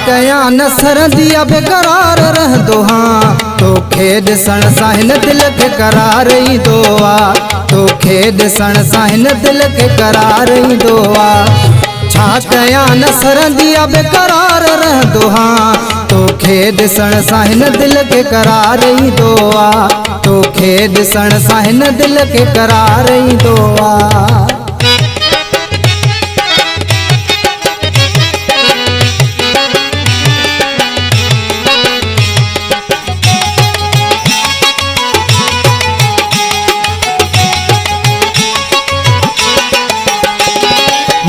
कया न सरंदी बेकरार रहंदो हाँ तोखे ॾिसण सां हिन दिल खे करार ईंदो आहे तोखे ॾिसण सां हिन दिल खे करार ईंदो आहे छा कया न सरंदी बेकरार रहंदो हाँ तोखे ॾिसण सां हिन दिल खे करार ईंदो आहे तोखे ॾिसण सां हिन दिल खे करार ईंदो आहे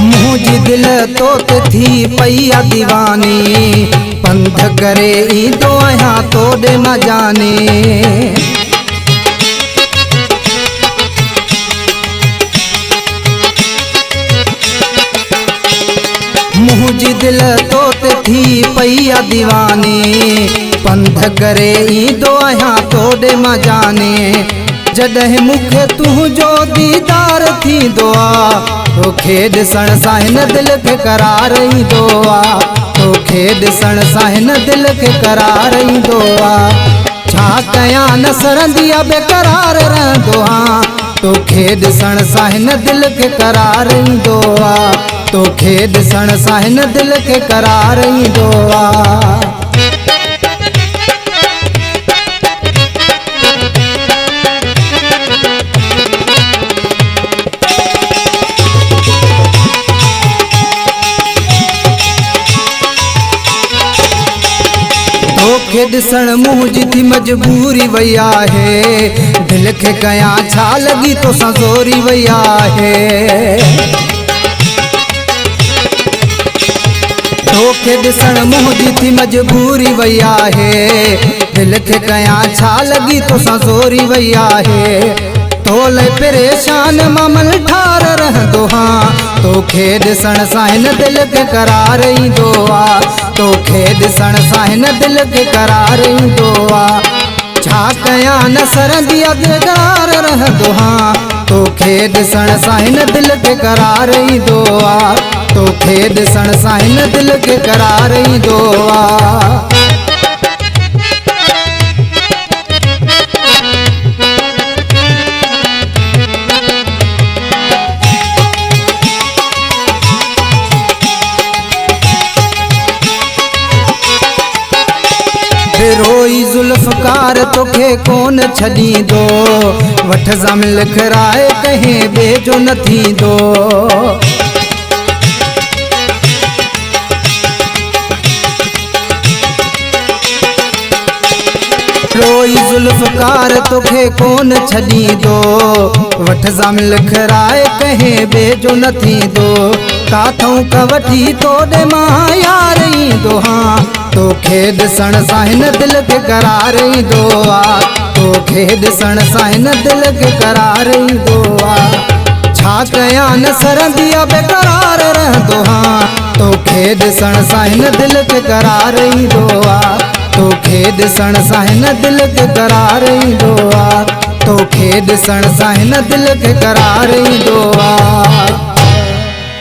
मुझी दिल तोत थी पैया दीवानी पंध करे ईंदो आहियां तोड़े न जाने मुझी दिल तोत थी पैया दीवानी पंध करे ईंदो आहियां तोड़े न जाने जॾहिं मूंखे तुंहिंजो दीदार थींदो आहे तोखे ॾिसण सां हिन दिल खे करार ईंदो आहे तोखे ॾिसण सां हिन दिल खे करार ईंदो आहे छा कया न सरंदी बेकरार रहंदो हाँ तोखे ॾिसण सां हिन दिल खे करार ईंदो आहे तोखे ॾिसण सां हिन दिल खे करार ईंदो आहे तोखे ॾिसण मुंहिंजी थी मजबूरी वई आहे दिल खे कया छा लॻी तोसां ज़ोरी वई आहे तोखे ॾिसण मुंहिंजी थी मजबूरी वई आहे दिल खे कया छा लॻी तोसां ज़ोरी वई आहे तोले परेशान मामल ठार रहंदो हाँ तोखे ॾिसण सां हिन दिल खे करार ईंदो आहे तोखे ॾिसण सां हिन दिल खे करार ईंदो आहे छा कया न सरंदी बेकरार रहंदो हाँ तोखे ॾिसण सां हिन दिल खे करार ईंदो आहे तोखे ॾिसण सां हिन दिल खे करार ईंदो आहे रोई जुल्फ़कार तोखे कोन छॾींदो वठ ज़म लिखराए कहीं ॿिए जो न थींदो रोई जुल्फ़कार तोखे कोन छॾींदो वठ ज़म लिखराए कहीं ॿिए जो न थींदो काथों का वठी तोड़े मां यार ईंदो हाँ तोखे ॾिसण सां हिन दिल खे करार ईंदो आहे तोखे ॾिसण सां हिन दिल खे करार ईंदो आहे छा कया न सरंदी बेकरार रहंदो हाँ तोखे ॾिसण सां हिन दिल खे करार ईंदो आहे तोखे ॾिसण सां हिन दिल खे करार ईंदो आहे तोखे ॾिसण सां हिन दिल खे करार ईंदो आहे।